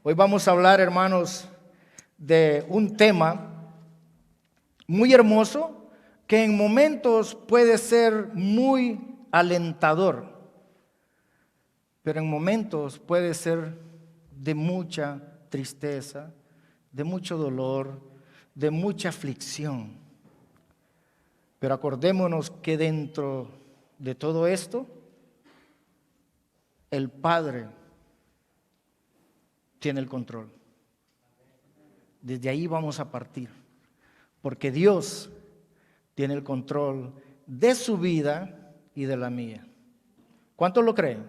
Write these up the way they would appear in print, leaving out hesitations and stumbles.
Hoy vamos a hablar, hermanos, de un tema muy hermoso que en momentos puede ser muy alentador, pero en momentos puede ser de mucha tristeza, de mucho dolor, de mucha aflicción. Pero acordémonos que dentro de todo esto, el Padre tiene el control. Desde ahí vamos a partir, porque Dios tiene el control de su vida y de la mía. ¿Cuántos lo creen?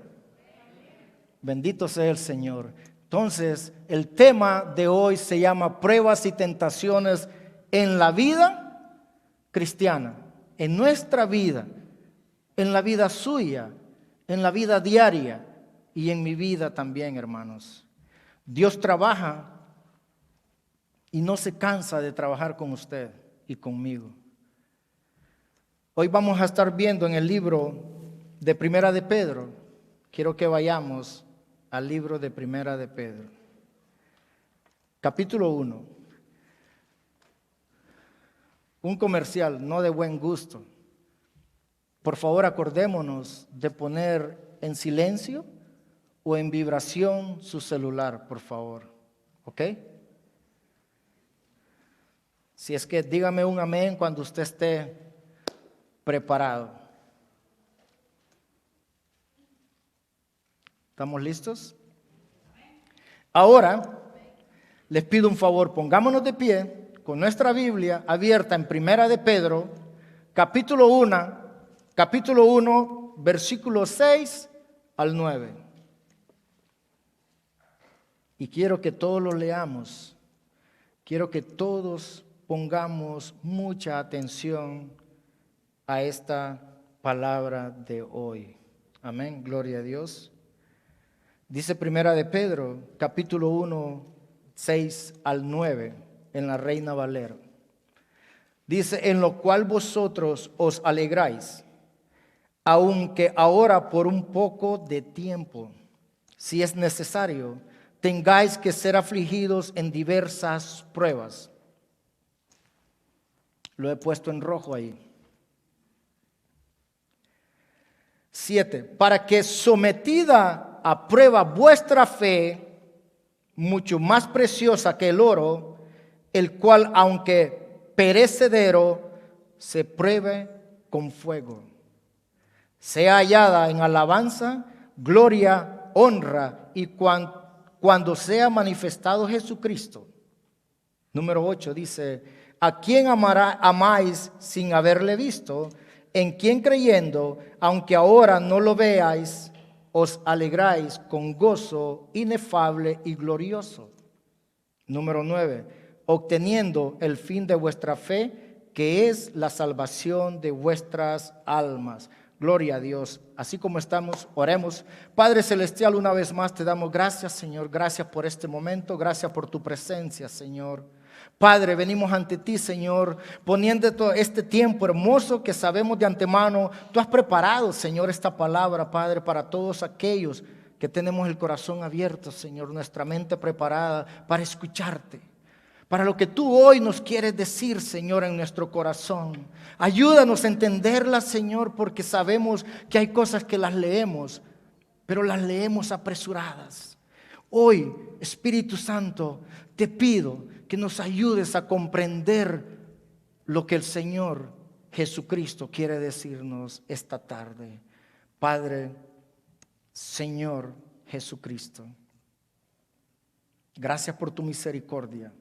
Bendito sea el Señor. Entonces, el tema de hoy se llama pruebas y tentaciones en la vida cristiana, en nuestra vida, en la vida suya, en la vida diaria y en mi vida también, hermanos. Dios trabaja y no se cansa de trabajar con usted y conmigo. Hoy vamos a estar viendo en el libro de Primera de Pedro. Quiero que vayamos al libro de Primera de Pedro. Capítulo 1. Un comercial, no de buen gusto. Por favor, acordémonos de poner en silencio o en vibración su celular, por favor. ¿Ok? Si es que dígame un amén cuando usted esté preparado. ¿Estamos listos? Ahora, les pido un favor, pongámonos de pie con nuestra Biblia abierta en Primera de Pedro, capítulo 1, versículos 6 al 9. Y quiero que todos lo leamos. Quiero que todos pongamos mucha atención a esta palabra de hoy. Amén, gloria a Dios. Dice Primera de Pedro, capítulo 1, 6 al 9, en la Reina Valera. Dice, en lo cual vosotros os alegráis, aunque ahora por un poco de tiempo, si es necesario, tengáis que ser afligidos en diversas pruebas. Lo he puesto en rojo ahí. 7. Para que sometida a prueba vuestra fe, mucho más preciosa que el oro, el cual aunque perecedero, se pruebe con fuego, sea hallada en alabanza, gloria, honra y cuando sea manifestado Jesucristo. Número 8 dice, ¿a quién amáis sin haberle visto? En quien creyendo, aunque ahora no lo veáis, os alegráis con gozo inefable y glorioso. Número 9, obteniendo el fin de vuestra fe, que es la salvación de vuestras almas. Gloria a Dios. Así como estamos, oremos. Padre Celestial, una vez más te damos gracias, Señor. Gracias por este momento. Gracias por tu presencia, Señor. Padre, venimos ante ti, Señor, poniendo todo este tiempo hermoso que sabemos de antemano. Tú has preparado, Señor, esta palabra, Padre, para todos aquellos que tenemos el corazón abierto, Señor, nuestra mente preparada para escucharte, para lo que tú hoy nos quieres decir, Señor, en nuestro corazón. Ayúdanos a entenderlas, Señor, porque sabemos que hay cosas que las leemos, pero las leemos apresuradas. Hoy, Espíritu Santo, te pido que nos ayudes a comprender lo que el Señor Jesucristo quiere decirnos esta tarde. Padre, Señor Jesucristo, gracias por tu misericordia,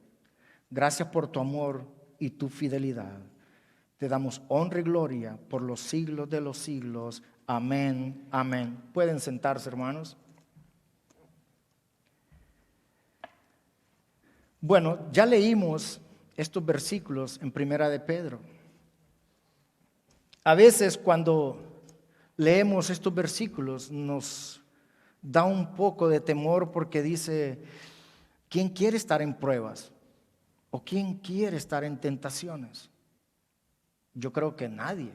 gracias por tu amor y tu fidelidad. Te damos honra y gloria por los siglos de los siglos. Amén, amén. Pueden sentarse, hermanos. Bueno, ya leímos estos versículos en Primera de Pedro. A veces cuando leemos estos versículos nos da un poco de temor porque dice, ¿quién quiere estar en pruebas? ¿O quién quiere estar en tentaciones? Yo creo que nadie.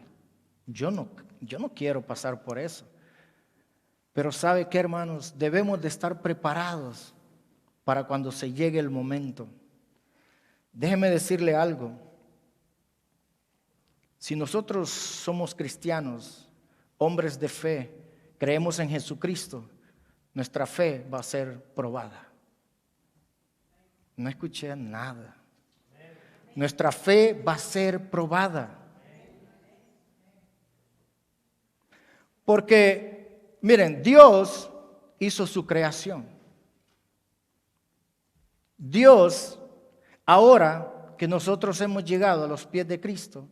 Yo no quiero pasar por eso. Pero ¿sabe qué, hermanos? Debemos de estar preparados para cuando se llegue el momento. Déjeme decirle algo. Si nosotros somos cristianos, hombres de fe, creemos en Jesucristo, nuestra fe va a ser probada. No escuché nada. Nuestra fe va a ser probada. Porque, miren, Dios hizo su creación. Dios, ahora que nosotros hemos llegado a los pies de Cristo,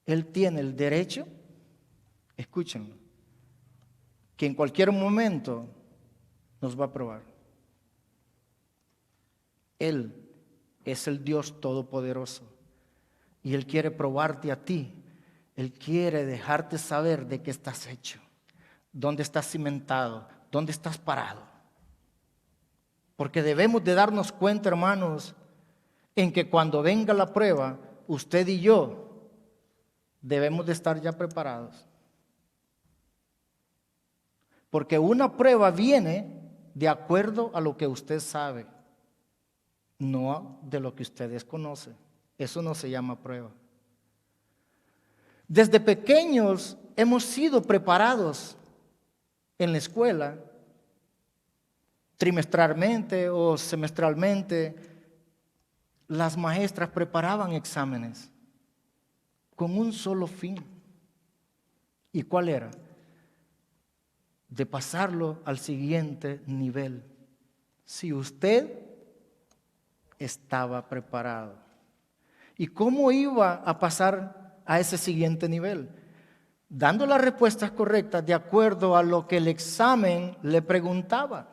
Él tiene el derecho, escúchenlo, que en cualquier momento nos va a probar. Él es el Dios Todopoderoso y Él quiere probarte a ti. Él quiere dejarte saber de qué estás hecho, dónde estás cimentado, dónde estás parado. Porque debemos de darnos cuenta, hermanos, en que cuando venga la prueba, usted y yo debemos de estar ya preparados. Porque una prueba viene de acuerdo a lo que usted sabe, no de lo que usted desconoce. Eso no se llama prueba. Desde pequeños hemos sido preparados en la escuela, trimestralmente o semestralmente. Las maestras preparaban exámenes con un solo fin. ¿Y cuál era? De pasarlo al siguiente nivel. Si usted estaba preparado. ¿Y cómo iba a pasar a ese siguiente nivel? Dando las respuestas correctas de acuerdo a lo que el examen le preguntaba.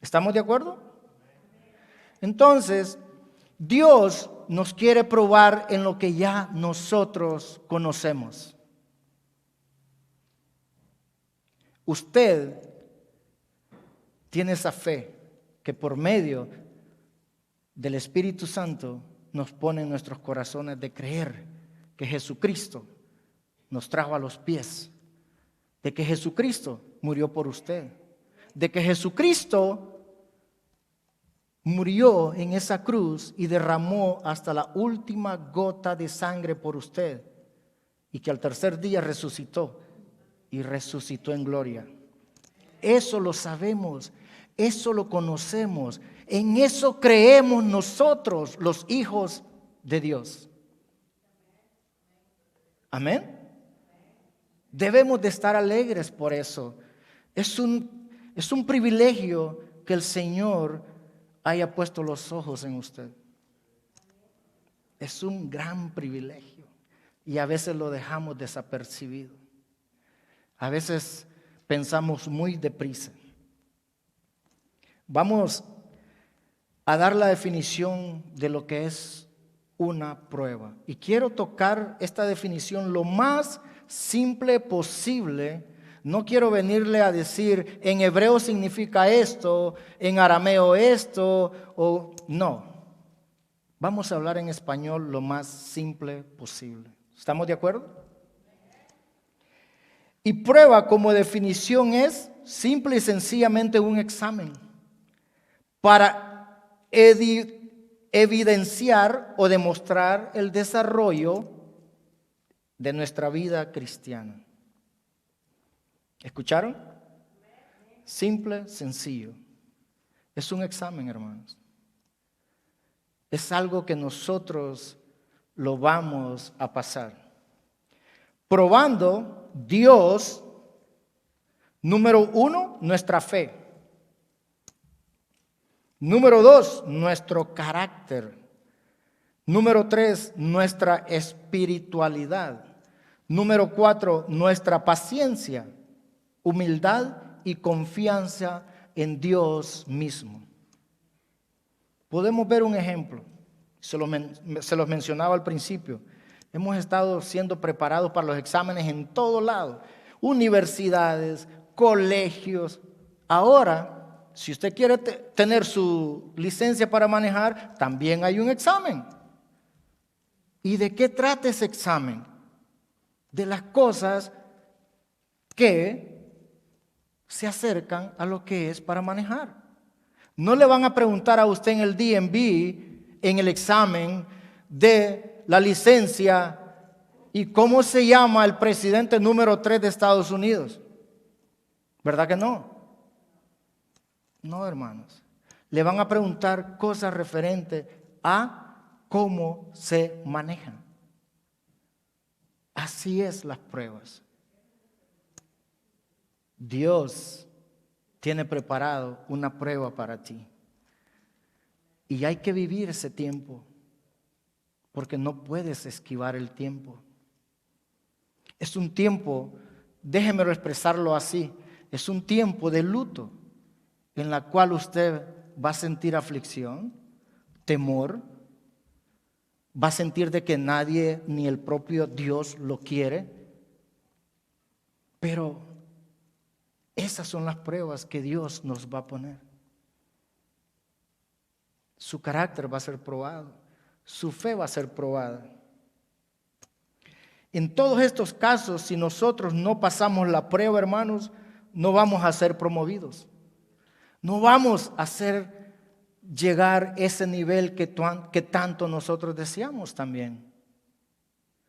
¿Estamos de acuerdo? Entonces, Dios nos quiere probar en lo que ya nosotros conocemos. Usted tiene esa fe que por medio del Espíritu Santo nos pone en nuestros corazones de creer que Jesucristo nos trajo a los pies, de que Jesucristo murió por usted, de que Jesucristo murió en esa cruz y derramó hasta la última gota de sangre por usted, y que al tercer día resucitó y resucitó en gloria. Eso lo sabemos, eso lo conocemos, en eso creemos nosotros, los hijos de Dios. Amén. Debemos de estar alegres por eso. Es un privilegio que el Señor haya puesto los ojos en usted. Es un gran privilegio y a veces lo dejamos desapercibido. A veces pensamos muy deprisa. Vamos a dar la definición de lo que es una prueba. Y quiero tocar esta definición lo más simple posible. No quiero venirle a decir en hebreo significa esto, en arameo esto, o no. Vamos a hablar en español lo más simple posible. ¿Estamos de acuerdo? Y prueba como definición es simple y sencillamente un examen para evidenciar o demostrar el desarrollo de nuestra vida cristiana. ¿Escucharon? Simple, sencillo. Es un examen, hermanos. Es algo que nosotros lo vamos a pasar. Probando Dios, número 1, nuestra fe. Número 2, nuestro carácter. Número 3, nuestra espiritualidad. Número 4, nuestra paciencia, humildad y confianza en Dios mismo. Podemos ver un ejemplo. Se los mencionaba al principio. Hemos estado siendo preparados para los exámenes en todo lado. Universidades, colegios. Ahora, si usted quiere tener su licencia para manejar, también hay un examen. ¿Y de qué trata ese examen? De las cosas que se acercan a lo que es para manejar. No le van a preguntar a usted en el DMV, en el examen de la licencia, ¿y cómo se llama el presidente número 3 de Estados Unidos? ¿Verdad que no? No, hermanos. Le van a preguntar cosas referentes a cómo se manejan. Así es las pruebas. Dios tiene preparado una prueba para ti. Y hay que vivir ese tiempo, porque no puedes esquivar el tiempo. Es un tiempo, déjemelo expresarlo así, es un tiempo de luto en la cual usted va a sentir aflicción, temor, va a sentir de que nadie ni el propio Dios lo quiere, pero esas son las pruebas que Dios nos va a poner. Su carácter va a ser probado, su fe va a ser probada. En todos estos casos, si nosotros no pasamos la prueba, hermanos, no vamos a ser promovidos. No vamos a hacer llegar ese nivel que tanto nosotros deseamos también.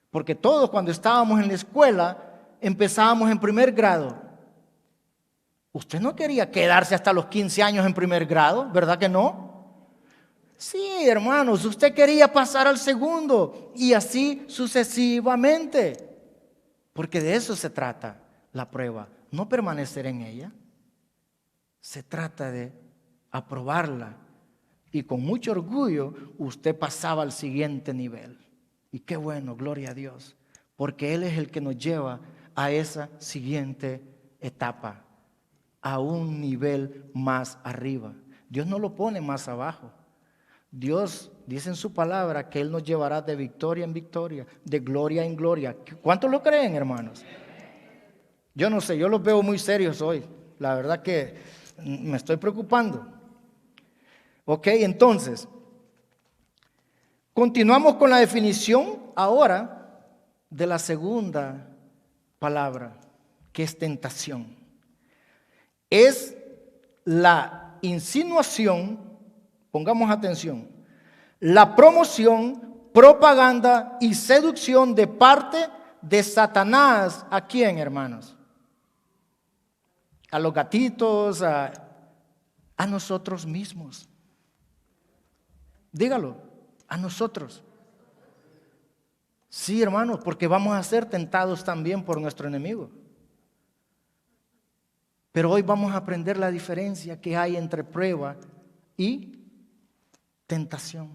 Porque todos cuando estábamos en la escuela empezábamos en primer grado. Usted no quería quedarse hasta los 15 años en primer grado, ¿verdad que no? Sí, hermanos, usted quería pasar al segundo y así sucesivamente. Porque de eso se trata la prueba, no permanecer en ella. Se trata de aprobarla y con mucho orgullo usted pasaba al siguiente nivel. Y qué bueno, gloria a Dios, porque Él es el que nos lleva a esa siguiente etapa, a un nivel más arriba. Dios no lo pone más abajo. Dios dice en su palabra que Él nos llevará de victoria en victoria, de gloria en gloria. ¿Cuántos lo creen, hermanos? Yo no sé, yo los veo muy serios hoy. La verdad que me estoy preocupando. Ok, entonces, continuamos con la definición ahora de la segunda palabra, que es tentación. Es la insinuación, pongamos atención, la promoción, propaganda y seducción de parte de Satanás. ¿A quién, hermanos? A los gatitos, a nosotros mismos. Dígalo, a nosotros. Sí, hermanos, porque vamos a ser tentados también por nuestro enemigo. Pero hoy vamos a aprender la diferencia que hay entre prueba y tentación.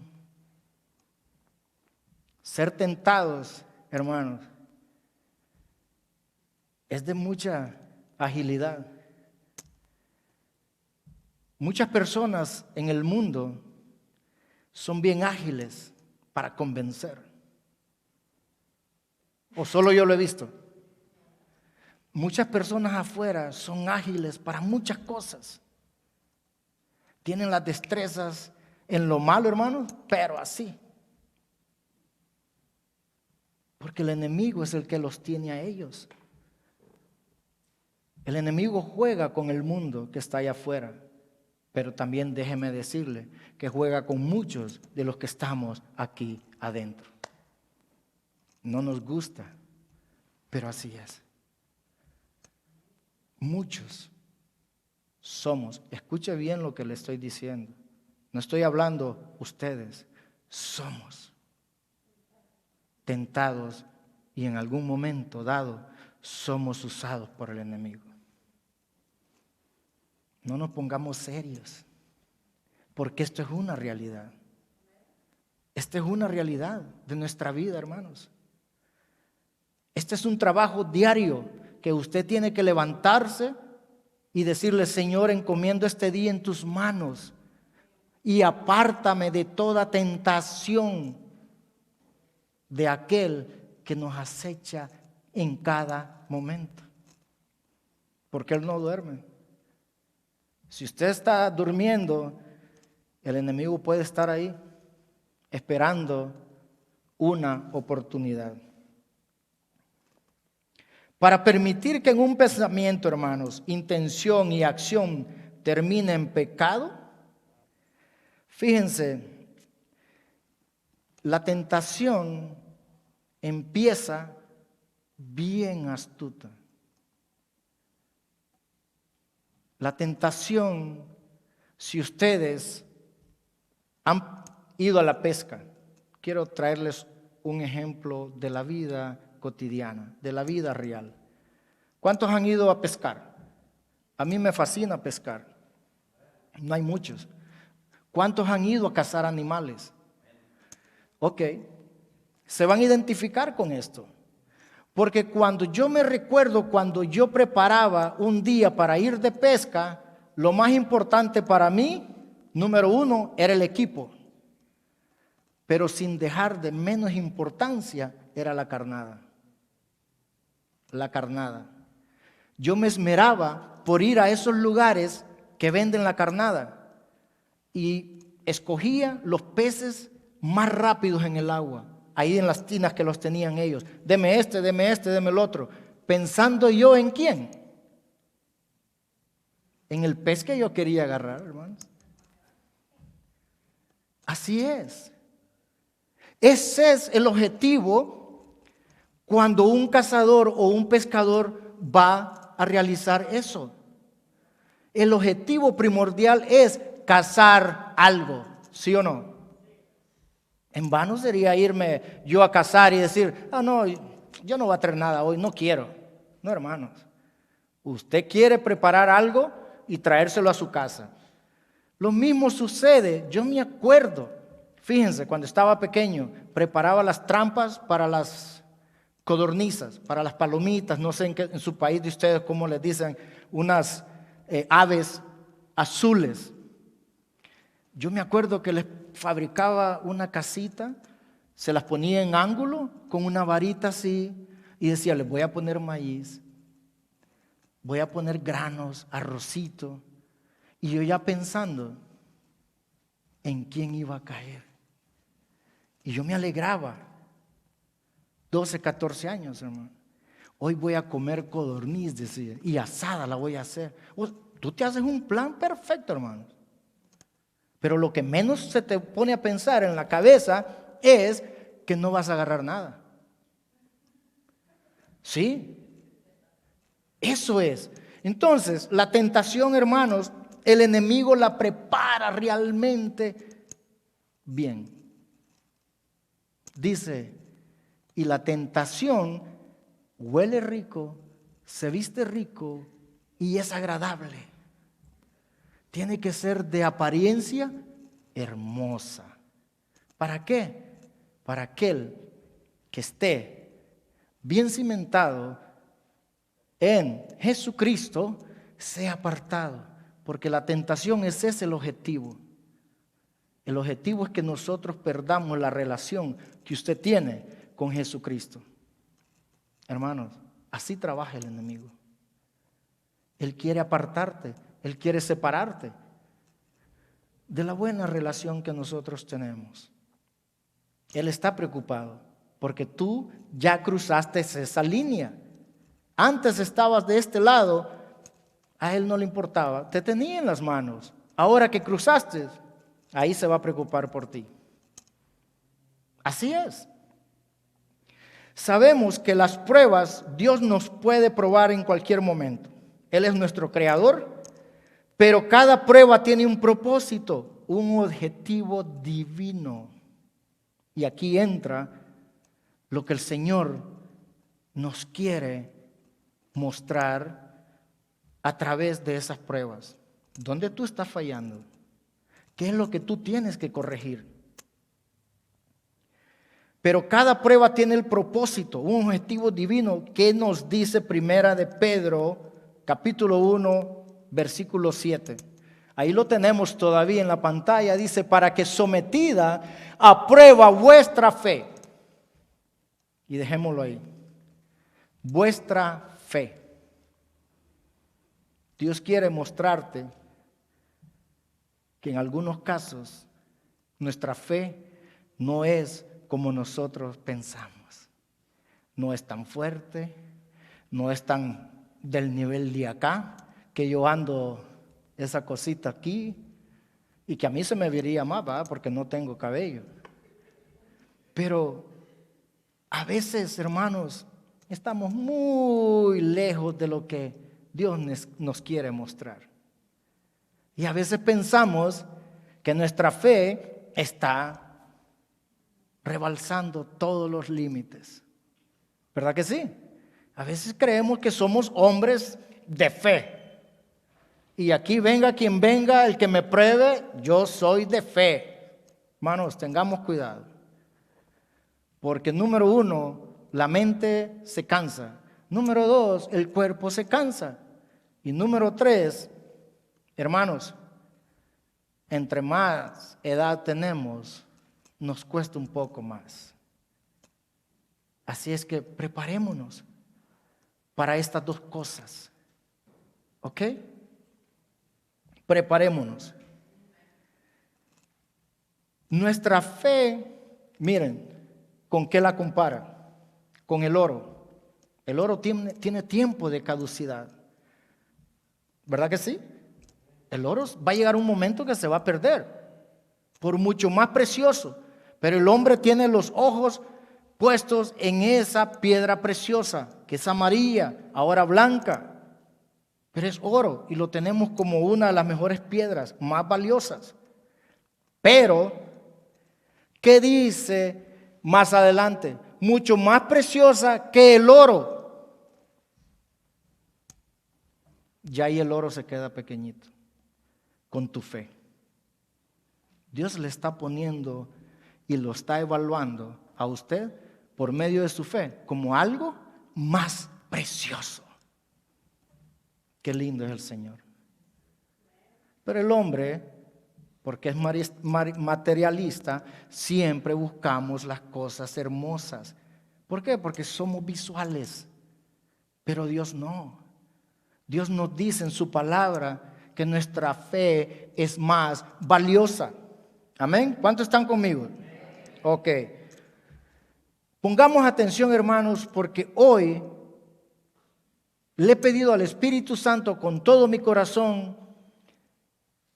Ser tentados, hermanos, es de mucha agilidad. Muchas personas en el mundo son bien ágiles para convencer. ¿O solo yo lo he visto? Muchas personas afuera son ágiles para muchas cosas. Tienen las destrezas en lo malo, hermanos, pero así. Porque el enemigo es el que los tiene a ellos. El enemigo juega con el mundo que está allá afuera. Pero también déjeme decirle que juega con muchos de los que estamos aquí adentro. No nos gusta, pero así es. Muchos somos, escuche bien lo que le estoy diciendo. No estoy hablando ustedes, somos tentados y en algún momento dado somos usados por el enemigo. No nos pongamos serios, porque esto es una realidad. Esta es una realidad de nuestra vida, hermanos. Este es un trabajo diario que usted tiene que levantarse y decirle: Señor, encomiendo este día en tus manos y apártame de toda tentación de aquel que nos acecha en cada momento. Porque Él no duerme. Si usted está durmiendo, el enemigo puede estar ahí esperando una oportunidad. Para permitir que en un pensamiento, hermanos, intención y acción termine en pecado, Fíjense, la tentación empieza bien astuta. La tentación, si ustedes han ido a la pesca, quiero traerles un ejemplo de la vida cotidiana, de la vida real. ¿Cuántos han ido a pescar? A mí me fascina pescar. No hay muchos. ¿Cuántos han ido a cazar animales? Ok, se van a identificar con esto. Porque cuando yo me recuerdo, cuando yo preparaba un día para ir de pesca, lo más importante para mí, número uno, era el equipo. Pero sin dejar de menos importancia, era la carnada. La carnada. Yo me esmeraba por ir a esos lugares que venden la carnada y escogía los peces más rápidos en el agua. Ahí en las tinas que los tenían ellos. Deme este, deme el otro. Pensando yo en quién. En el pez que yo quería agarrar, hermanos. Así es. Ese es el objetivo cuando un cazador o un pescador va a realizar eso. El objetivo primordial es cazar algo, ¿sí o no? En vano sería irme yo a cazar y decir, no, yo no voy a traer nada hoy, no quiero. No, hermanos. Usted quiere preparar algo y traérselo a su casa. Lo mismo sucede, yo me acuerdo, fíjense, cuando estaba pequeño, preparaba las trampas para las codornizas, para las palomitas, no sé en su país de ustedes cómo les dicen, unas aves azules. Yo me acuerdo que les fabricaba una casita, se las ponía en ángulo con una varita así y decía, les voy a poner maíz, voy a poner granos, arrocito. Y yo ya pensando en quién iba a caer. Y yo me alegraba. 12, 14 años, hermano. Hoy voy a comer codorniz, decía, y asada la voy a hacer. Tú te haces un plan perfecto, hermano. Pero lo que menos se te pone a pensar en la cabeza es que no vas a agarrar nada. ¿Sí? Eso es. Entonces, la tentación, hermanos, el enemigo la prepara realmente bien. Dice, y la tentación huele rico, se viste rico y es agradable. Tiene que ser de apariencia hermosa. ¿Para qué? Para aquel que esté bien cimentado en Jesucristo, sea apartado. Porque la tentación ese es el objetivo. El objetivo es que nosotros perdamos la relación que usted tiene con Jesucristo. Hermanos, así trabaja el enemigo. Él quiere apartarte. Él quiere separarte de la buena relación que nosotros tenemos. Él está preocupado porque tú ya cruzaste esa línea. Antes estabas de este lado, a él no le importaba, te tenía en las manos. Ahora que cruzaste, ahí se va a preocupar por ti. Así es. Sabemos que las pruebas Dios nos puede probar en cualquier momento. Él es nuestro creador. Pero cada prueba tiene un propósito, un objetivo divino. Y aquí entra lo que el Señor nos quiere mostrar a través de esas pruebas. ¿Dónde tú estás fallando? ¿Qué es lo que tú tienes que corregir? Pero cada prueba tiene el propósito, un objetivo divino que nos dice Primera de Pedro, capítulo 1, versículo 7. Ahí lo tenemos todavía en la pantalla. Dice, para que sometida a prueba vuestra fe. Y dejémoslo ahí. Vuestra fe. Dios quiere mostrarte que en algunos casos nuestra fe no es como nosotros pensamos. No es tan fuerte, no es tan del nivel de acá, que yo ando esa cosita aquí Y que a mí se me vería más, ¿verdad? Porque no tengo cabello. Pero a veces, hermanos, estamos muy lejos de lo que Dios nos quiere mostrar. Y a veces pensamos que nuestra fe está rebalsando todos los límites. ¿Verdad que sí? A veces creemos que somos hombres de fe. Y aquí venga quien venga, el que me pruebe, yo soy de fe. Hermanos, tengamos cuidado. Porque número 1, la mente se cansa. Número 2, el cuerpo se cansa. Y número 3, hermanos, entre más edad tenemos, nos cuesta un poco más. Así es que preparémonos para estas dos cosas. ¿Ok? Preparémonos. Nuestra fe, miren, ¿con qué la compara? Con el oro. El oro tiene tiempo de caducidad. ¿Verdad que sí? El oro va a llegar un momento que se va a perder, por mucho más precioso. Pero el hombre tiene los ojos puestos en esa piedra preciosa, que es amarilla, ahora blanca. Pero es oro y lo tenemos como una de las mejores piedras, más valiosas. Pero, ¿qué dice más adelante? Mucho más preciosa que el oro. Ya ahí el oro se queda pequeñito con tu fe. Dios le está poniendo y lo está evaluando a usted por medio de su fe como algo más precioso. Qué lindo es el Señor. Pero el hombre, porque es materialista, siempre buscamos las cosas hermosas. ¿Por qué? Porque somos visuales. Pero Dios no. Dios nos dice en su palabra que nuestra fe es más valiosa. Amén. ¿Cuántos están conmigo? Ok. Pongamos atención, hermanos, porque hoy le he pedido al Espíritu Santo con todo mi corazón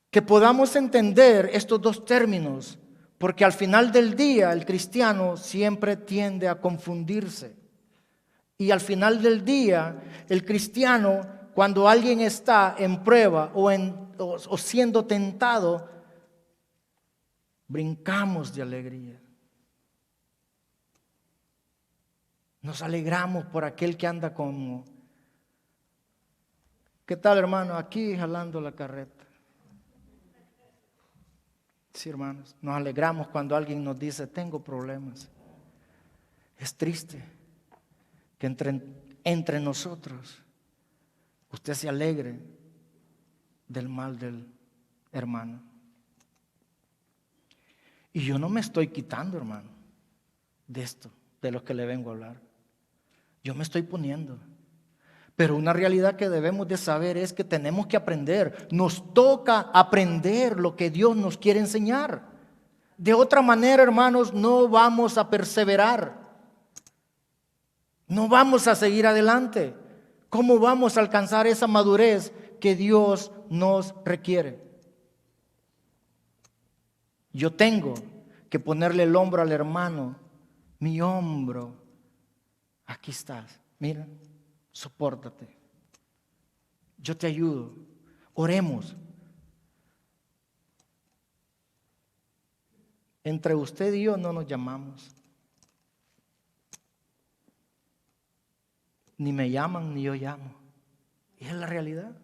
que podamos entender estos dos términos, porque al final del día el cristiano siempre tiende a confundirse. Y al final del día el cristiano, cuando alguien está en prueba o siendo tentado, brincamos de alegría. Nos alegramos por aquel que anda como... ¿Qué tal, hermano? Aquí jalando la carreta. Sí, hermanos, nos alegramos cuando alguien nos dice, tengo problemas. Es triste que entre nosotros usted se alegre del mal del hermano. Y yo no me estoy quitando, hermano, de esto, de lo que le vengo a hablar. Yo me estoy poniendo. Pero una realidad que debemos de saber es que tenemos que aprender. Nos toca aprender lo que Dios nos quiere enseñar. De otra manera, hermanos, no vamos a perseverar. No vamos a seguir adelante. ¿Cómo vamos a alcanzar esa madurez que Dios nos requiere? Yo tengo que ponerle el hombro al hermano. Mi hombro. Aquí estás. Mira. Sopórtate. Yo te ayudo. Oremos. Entre usted y yo no nos llamamos. Ni me llaman ni yo llamo. Y es la realidad.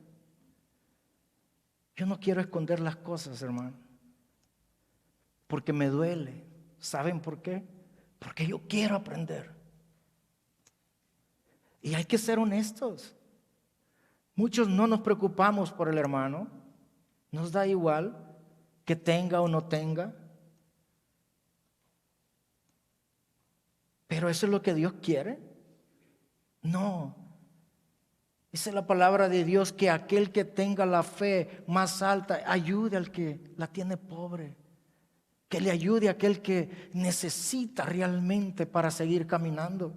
Yo no quiero esconder las cosas, hermano. Porque me duele. ¿Saben por qué? Porque yo quiero aprender. Y hay que ser honestos. Muchos no nos preocupamos por el hermano. Nos da igual que tenga o no tenga. Pero eso es lo que Dios quiere. No. Esa es la palabra de Dios, que aquel que tenga la fe más alta ayude al que la tiene pobre. Que le ayude a aquel que necesita realmente para seguir caminando.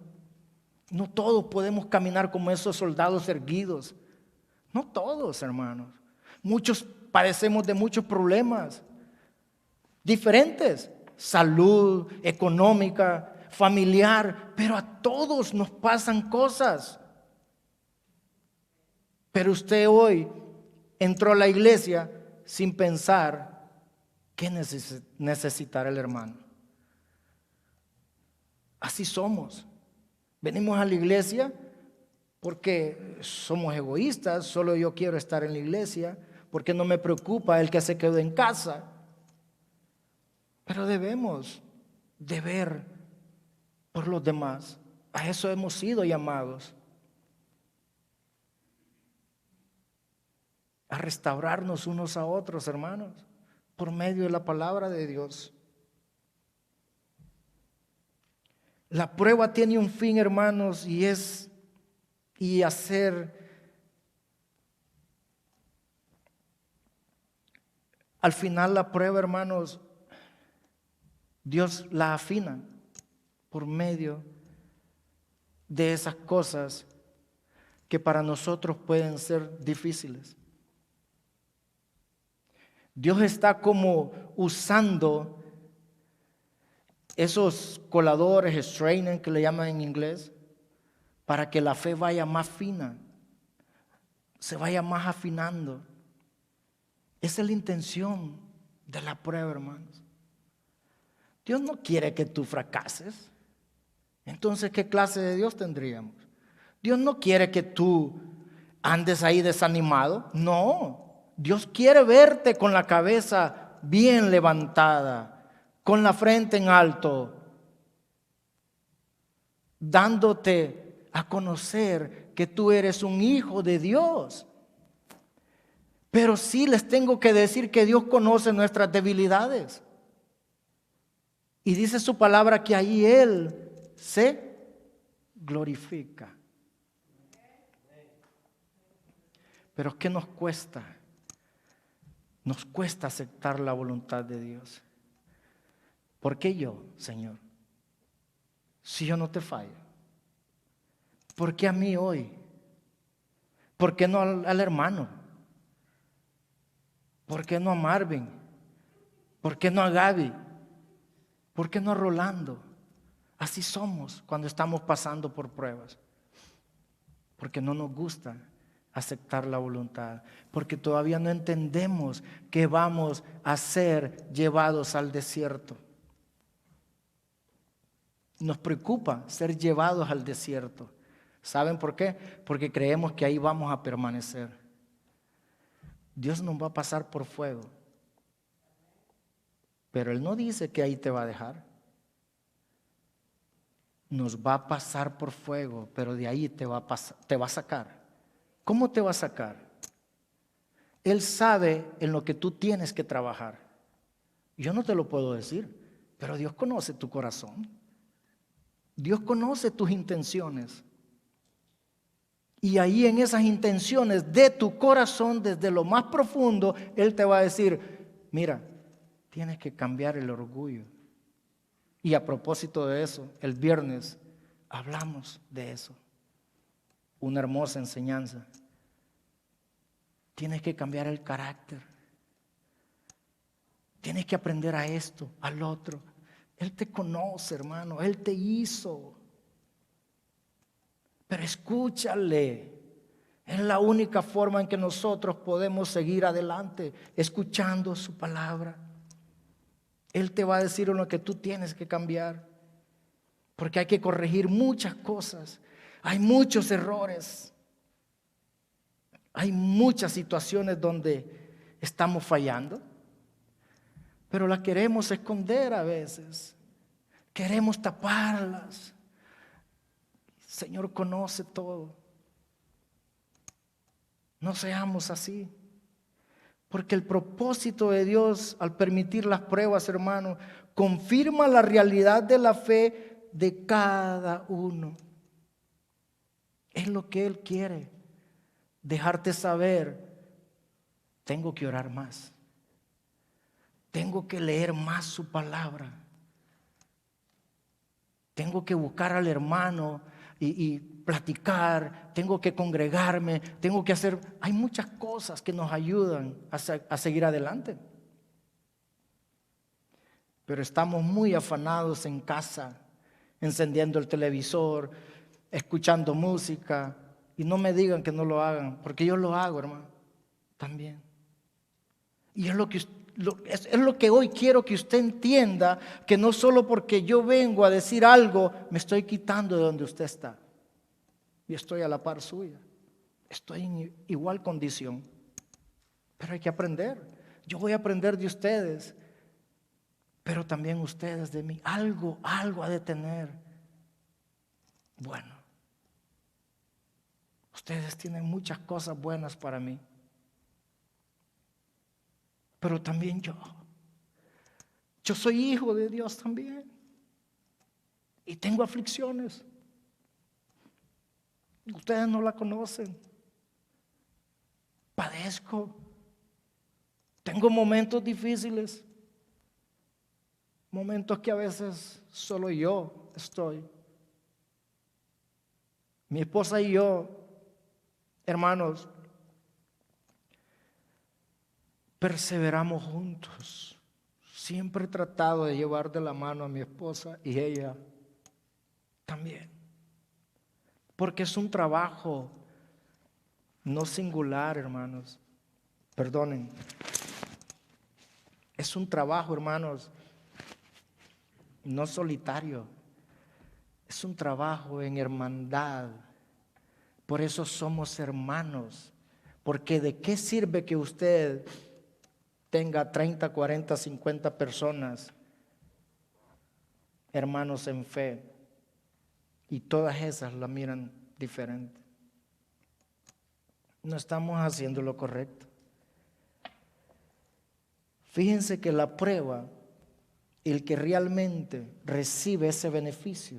No todos podemos caminar como esos soldados erguidos. No todos, hermanos. Muchos padecemos de muchos problemas. diferentes, salud, económica, familiar, pero a todos nos pasan cosas. Pero usted hoy entró a la iglesia sin pensar qué necesitará el hermano. Así somos. Venimos a la iglesia porque somos egoístas, solo yo quiero estar en la iglesia, porque no me preocupa el que se quedó en casa. Pero debemos de ver por los demás. A eso hemos sido llamados. A restaurarnos unos a otros, hermanos, por medio de la palabra de Dios. La prueba tiene un fin, hermanos, y hacer, al final la prueba, hermanos, Dios la afina por medio de esas cosas que para nosotros pueden ser difíciles. Dios está como usando esos coladores, strainer que le llaman en inglés, para que la fe vaya más fina, se vaya más afinando. Esa es la intención de la prueba, hermanos. Dios no quiere que tú fracases. Entonces, ¿qué clase de Dios tendríamos? Dios no quiere que tú andes ahí desanimado. No, Dios quiere verte con la cabeza bien levantada, con la frente en alto, dándote a conocer que tú eres un hijo de Dios. Pero sí les tengo que decir que Dios conoce nuestras debilidades. Y dice su palabra que ahí Él se glorifica. Pero ¿qué nos cuesta? Nos cuesta aceptar la voluntad de Dios. ¿Por qué yo, Señor? Si yo no te fallo. ¿Por qué a mí hoy? ¿Por qué no al hermano? ¿Por qué no a Marvin? ¿Por qué no a Gaby? ¿Por qué no a Rolando? Así somos cuando estamos pasando por pruebas. Porque no nos gusta aceptar la voluntad. Porque todavía no entendemos que vamos a ser llevados al desierto. Nos preocupa ser llevados al desierto. ¿Saben por qué? Porque creemos que ahí vamos a permanecer. Dios nos va a pasar por fuego. Pero Él no dice que ahí te va a dejar. Nos va a pasar por fuego, pero de ahí te va a sacar. ¿Cómo te va a sacar? Él sabe en lo que tú tienes que trabajar. Yo no te lo puedo decir, pero Dios conoce tu corazón. Dios conoce tus intenciones. Y ahí en esas intenciones de tu corazón, desde lo más profundo, Él te va a decir, mira, tienes que cambiar el orgullo. Y a propósito de eso, el viernes hablamos de eso. Una hermosa enseñanza. Tienes que cambiar el carácter. Tienes que aprender a esto, al otro. Él te conoce, hermano. Él te hizo. Pero escúchale. Es la única forma en que nosotros podemos seguir adelante, escuchando su palabra. Él te va a decir en lo que tú tienes que cambiar. Porque hay que corregir muchas cosas. Hay muchos errores. Hay muchas situaciones donde estamos fallando. Pero las queremos esconder a veces. Queremos taparlas. El Señor conoce todo. No seamos así. Porque el propósito de Dios al permitir las pruebas, hermano, confirma la realidad de la fe de cada uno. Es lo que Él quiere. Dejarte saber, tengo que orar más. Tengo que leer más su palabra. Tengo que buscar al hermano y platicar. Tengo que congregarme. Tengo que hacer. Hay muchas cosas que nos ayudan a seguir adelante. pero estamos muy afanados en casa, encendiendo el televisor, escuchando música. Y no me digan que no lo hagan, porque yo lo hago, hermano, también. Y es lo que hoy quiero que usted entienda, que no solo porque yo vengo a decir algo, me estoy quitando de donde usted está. Y estoy a la par suya. Estoy en igual condición. Pero hay que aprender. Yo voy a aprender de ustedes, pero también ustedes de mí. Algo ha de tener. Bueno, ustedes tienen muchas cosas buenas para mí, pero también yo. Yo soy hijo de Dios también. Y tengo aflicciones. Ustedes no la conocen. Padezco. Tengo momentos difíciles. Momentos que a veces solo yo estoy. Mi esposa y yo, hermanos, perseveramos juntos. Siempre he tratado de llevar de la mano a mi esposa y ella también. Porque es un trabajo no singular, hermanos. Perdonen. Es un trabajo, hermanos, no solitario. Es un trabajo en hermandad. Por eso somos hermanos. Porque ¿de qué sirve que usted tenga 30, 40, 50 personas, hermanos en fe, y todas esas la miran diferente? No estamos haciendo lo correcto. Fíjense que la prueba, el que realmente recibe ese beneficio,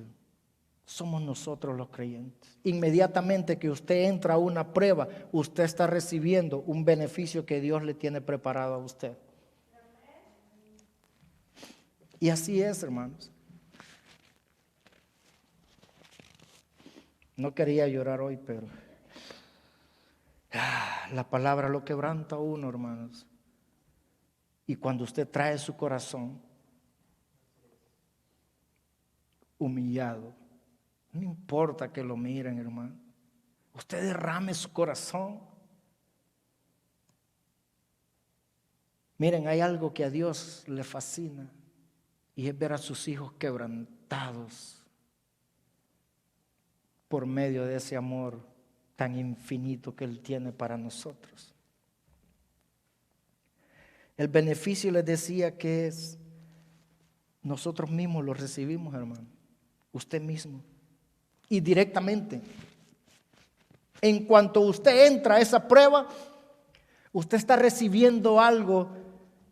somos nosotros los creyentes. Inmediatamente que usted entra a una prueba, usted está recibiendo un beneficio que Dios le tiene preparado a usted. Y así es, hermanos. No quería llorar hoy, pero la palabra lo quebranta a uno, hermanos. Y cuando usted trae su corazón humillado, no importa que lo miren, hermano. Usted derrame su corazón. Miren, hay algo que a Dios le fascina y es ver a sus hijos quebrantados por medio de ese amor tan infinito que Él tiene para nosotros. El beneficio, les decía, que es nosotros mismos lo recibimos, hermano. Usted mismo. Y directamente. En cuanto usted entra a esa prueba, usted está recibiendo algo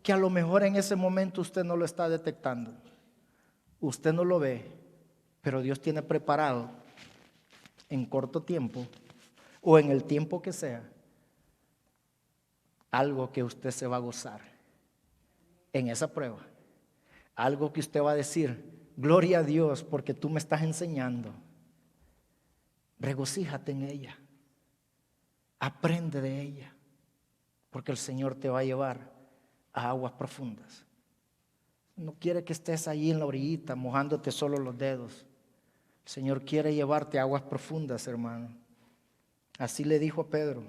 que a lo mejor en ese momento usted no lo está detectando. Usted no lo ve, pero Dios tiene preparado en corto tiempo o en el tiempo que sea algo que usted se va a gozar en esa prueba. Algo que usted va a decir, gloria a Dios porque tú me estás enseñando. Regocíjate en ella. Aprende de ella, porque el Señor te va a llevar a aguas profundas. No quiere que estés ahí en la orillita mojándote solo los dedos. El Señor quiere llevarte a aguas profundas, hermano. Así le dijo a Pedro,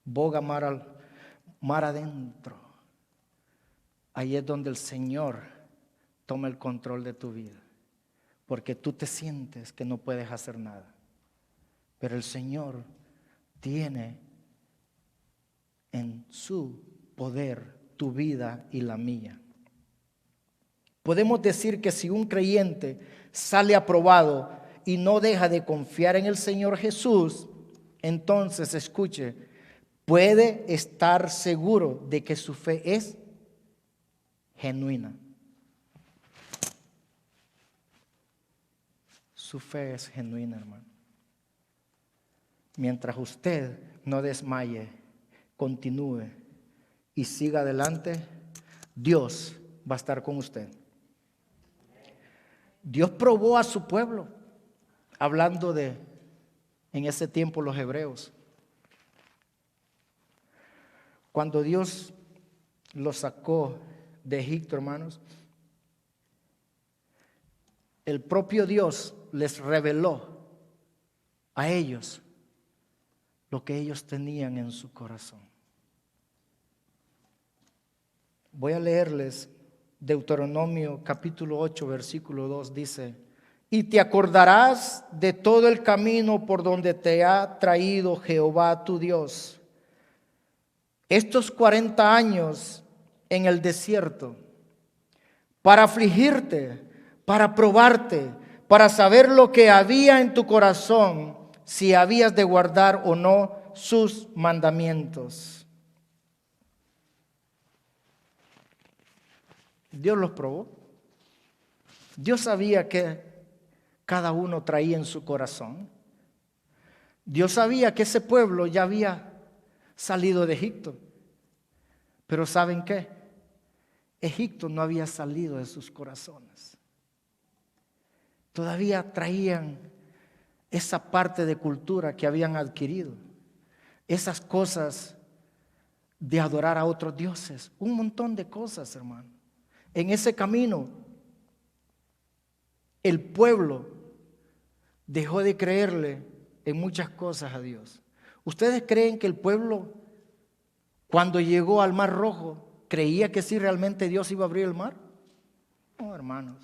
boga mar adentro. Ahí es donde el Señor toma el control de tu vida, porque tú te sientes que no puedes hacer nada, pero el Señor tiene en su poder tu vida y la mía. Podemos decir que si un creyente sale aprobado y no deja de confiar en el Señor Jesús, entonces, escuche, puede estar seguro de que su fe es genuina. Su fe es genuina, hermano. Mientras usted no desmaye, continúe y siga adelante, Dios va a estar con usted. Dios probó a su pueblo, hablando de, en ese tiempo, los hebreos. Cuando Dios los sacó de Egipto, hermanos, el propio Dios les reveló a ellos lo que ellos tenían en su corazón. Voy a leerles Deuteronomio capítulo 8, versículo 2, dice: y te acordarás de todo el camino por donde te ha traído Jehová tu Dios estos 40 años en el desierto, para afligirte, para probarte, para saber lo que había en tu corazón, si habías de guardar o no sus mandamientos. Dios los probó. Dios sabía que cada uno traía en su corazón. Dios sabía que ese pueblo ya había salido de Egipto. Pero ¿saben qué? Egipto no había salido de sus corazones. Todavía traían esa parte de cultura que habían adquirido. Esas cosas de adorar a otros dioses. Un montón de cosas, hermano. En ese camino, el pueblo dejó de creerle en muchas cosas a Dios. ¿Ustedes creen que el pueblo, cuando llegó al Mar Rojo, creía que sí realmente Dios iba a abrir el mar? No, hermanos.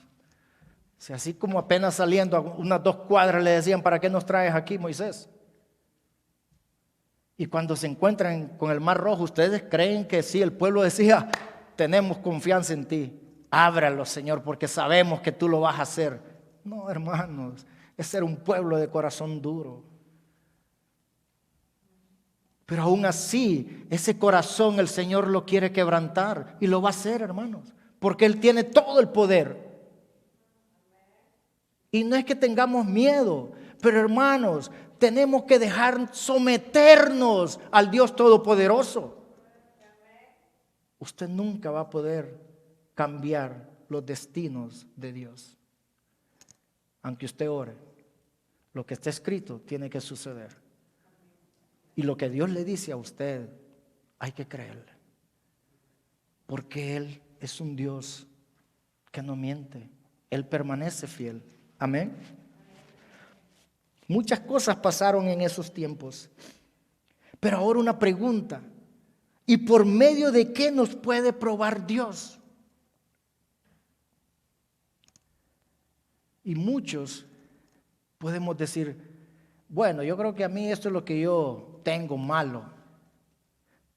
O sea, así como apenas saliendo a unas 2 cuadras le decían: ¿para qué nos traes aquí, Moisés? Y cuando se encuentran con el Mar Rojo, ¿ustedes creen que sí? El pueblo decía: tenemos confianza en ti, ábralo, Señor, porque sabemos que tú lo vas a hacer. No, hermanos, ese era un pueblo de corazón duro. Pero aún así, ese corazón el Señor lo quiere quebrantar, y lo va a hacer, hermanos, porque Él tiene todo el poder. Y no es que tengamos miedo, pero hermanos, tenemos que dejar someternos al Dios Todopoderoso. Usted nunca va a poder cambiar los destinos de Dios. Aunque usted ore, lo que está escrito tiene que suceder. Y lo que Dios le dice a usted, hay que creerle. Porque Él es un Dios que no miente. Él permanece fiel. Amén. Muchas cosas pasaron en esos tiempos. Pero ahora una pregunta: ¿y por medio de qué nos puede probar Dios? Y muchos podemos decir: bueno, yo creo que a mí esto es lo que yo tengo malo.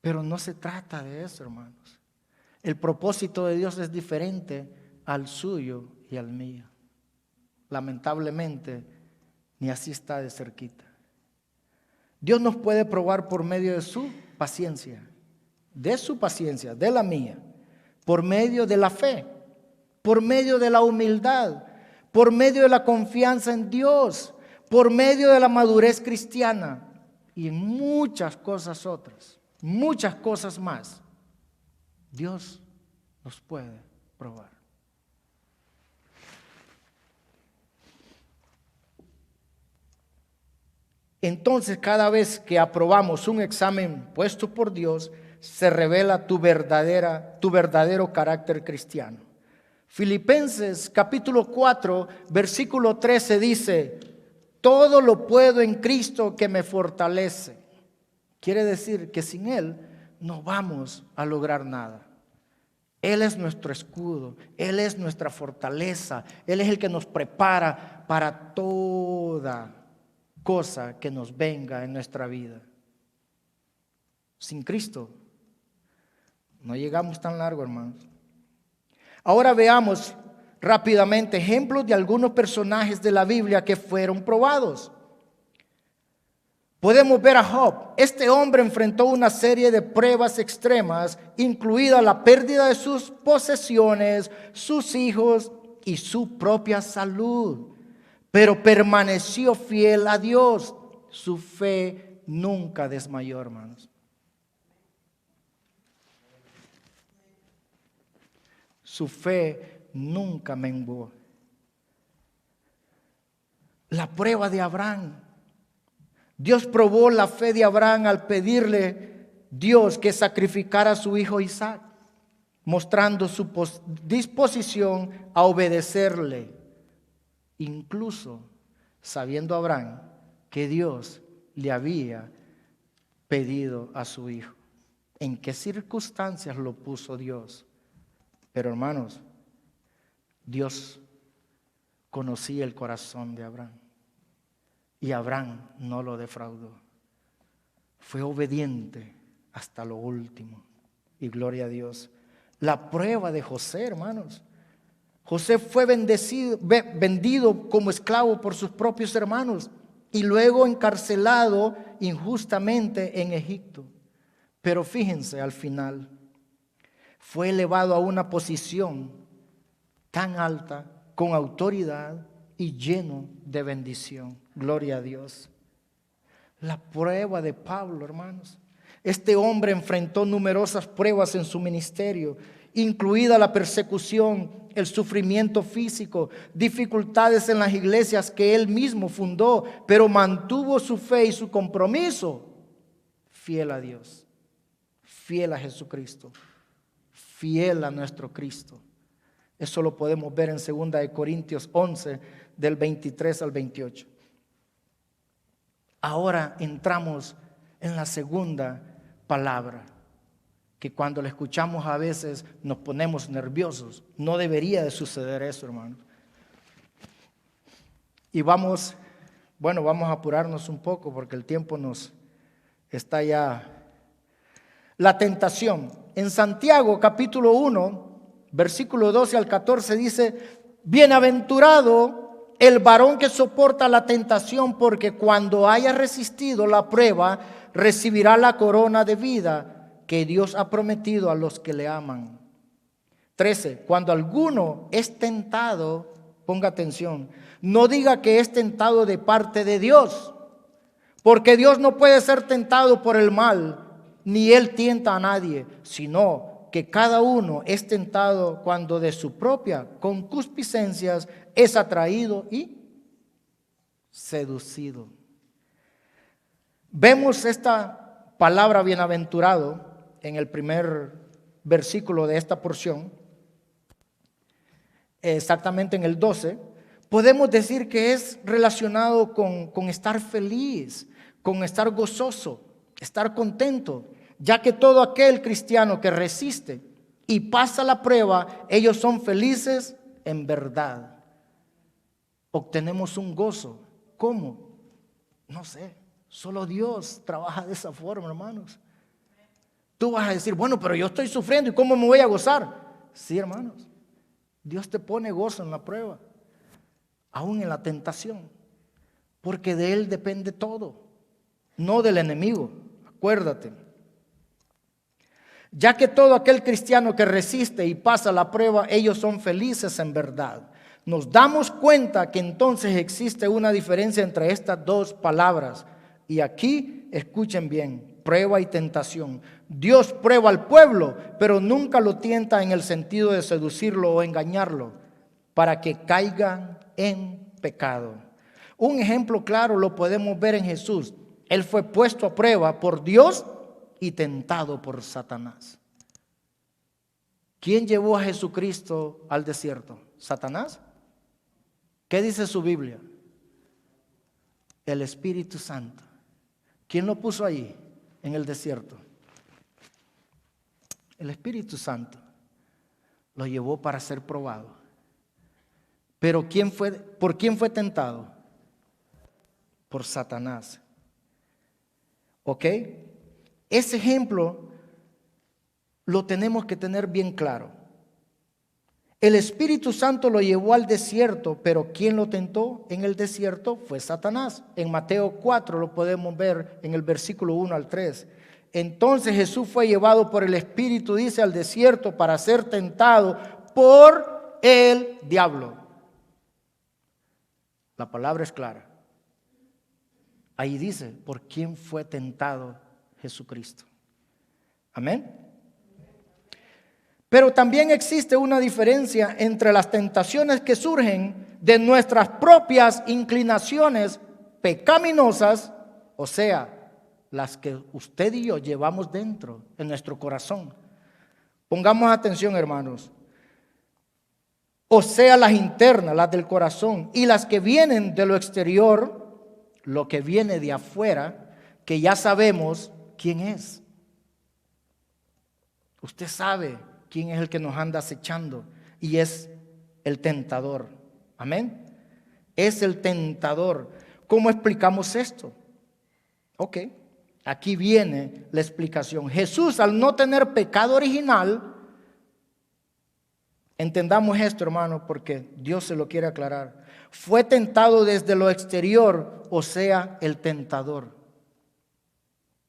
Pero no se trata de eso, hermanos. El propósito de Dios es diferente al suyo y al mío. Lamentablemente, ni así está de cerquita. Dios nos puede probar por medio de su paciencia, de la mía, por medio de la fe, por medio de la humildad, por medio de la confianza en Dios, por medio de la madurez cristiana y en muchas cosas otras, muchas cosas más. Dios nos puede probar. Entonces, cada vez que aprobamos un examen puesto por Dios, se revela tu verdadero carácter cristiano. Filipenses capítulo 4, versículo 13 dice: todo lo puedo en Cristo que me fortalece. Quiere decir que sin Él no vamos a lograr nada. Él es nuestro escudo, Él es nuestra fortaleza, Él es el que nos prepara para toda cosa que nos venga en nuestra vida. Sin Cristo no llegamos tan largo, hermanos. Ahora veamos rápidamente ejemplos de algunos personajes de la Biblia que fueron probados. Podemos ver a Job. Este hombre enfrentó una serie de pruebas extremas, incluida la pérdida de sus posesiones, sus hijos y su propia salud. Pero permaneció fiel a Dios. Su fe nunca desmayó, hermanos. Su fe nunca menguó. La prueba de Abraham. Dios probó la fe de Abraham al pedirle Dios que sacrificara a su hijo Isaac, mostrando su disposición a obedecerle. incluso sabiendo Abraham que Dios le había pedido a su hijo. ¿En qué circunstancias lo puso Dios? Pero hermanos, Dios conocía el corazón de Abraham y Abraham no lo defraudó. Fue obediente hasta lo último y gloria a Dios. La prueba de José, hermanos. José fue vendido como esclavo por sus propios hermanos y luego encarcelado injustamente en Egipto. Pero fíjense, al final fue elevado a una posición tan alta, con autoridad y lleno de bendición. Gloria a Dios. La prueba de Pablo, hermanos. Este hombre enfrentó numerosas pruebas en su ministerio, incluida la persecución, el sufrimiento físico, dificultades en las iglesias que él mismo fundó, pero mantuvo su fe y su compromiso fiel a Dios, fiel a Jesucristo, fiel a nuestro Cristo. Eso lo podemos ver en 2 Corintios 11, del 23 al 28. Ahora entramos en la segunda palabra, que cuando la escuchamos a veces nos ponemos nerviosos. No debería de suceder eso, hermano. Y vamos a apurarnos un poco porque el tiempo nos está ya. La tentación. En Santiago capítulo 1, versículo 12 al 14 dice: bienaventurado el varón que soporta la tentación, porque cuando haya resistido la prueba, recibirá la corona de vida que Dios ha prometido a los que le aman. 13. Cuando alguno es tentado, ponga atención, no diga que es tentado de parte de Dios, porque Dios no puede ser tentado por el mal, ni Él tienta a nadie, sino que cada uno es tentado cuando de su propia concupiscencias es atraído y seducido. Vemos esta palabra bienaventurado en el primer versículo de esta porción, exactamente en el 12. Podemos decir que es relacionado con estar feliz, con estar gozoso, estar contento, ya que todo aquel cristiano que resiste y pasa la prueba, ellos son felices en verdad. Obtenemos un gozo. ¿Cómo? No sé. Solo Dios trabaja de esa forma, hermanos. Tú vas a decir, bueno, pero yo estoy sufriendo y ¿cómo me voy a gozar? Sí, hermanos. Dios te pone gozo en la prueba, aún en la tentación, porque de Él depende todo, no del enemigo. Acuérdate. Ya que todo aquel cristiano que resiste y pasa la prueba, ellos son felices en verdad. Nos damos cuenta que entonces existe una diferencia entre estas dos palabras. Y aquí, escuchen bien, prueba y tentación. Dios prueba al pueblo, pero nunca lo tienta en el sentido de seducirlo o engañarlo, para que caigan en pecado. Un ejemplo claro lo podemos ver en Jesús. Él fue puesto a prueba por Dios y tentado por Satanás. ¿Quién llevó a Jesucristo al desierto? ¿Satanás? ¿Qué dice su Biblia? El Espíritu Santo. ¿Quién lo puso ahí en el desierto? El Espíritu Santo lo llevó para ser probado. Pero ¿por quién fue tentado? Por Satanás. ¿Ok? Ese ejemplo lo tenemos que tener bien claro. El Espíritu Santo lo llevó al desierto, pero ¿quién lo tentó en el desierto? Fue Satanás. En Mateo 4 lo podemos ver en el versículo 1 al 3. Entonces Jesús fue llevado por el Espíritu, dice, al desierto para ser tentado por el diablo. La palabra es clara. Ahí dice, ¿por quién fue tentado Jesucristo? Amén. Pero también existe una diferencia entre las tentaciones que surgen de nuestras propias inclinaciones pecaminosas, o sea, las que usted y yo llevamos dentro, en nuestro corazón. Pongamos atención, hermanos. o sea, las internas, las del corazón, y las que vienen de lo exterior, lo que viene de afuera, que ya sabemos quién es. Usted sabe quién es el que nos anda acechando, y es el tentador. Amén. Es el tentador. ¿Cómo explicamos esto? Ok, aquí viene la explicación. Jesús, al no tener pecado original, entendamos esto, hermano, porque Dios se lo quiere aclarar. Fue tentado desde lo exterior, o sea, el tentador.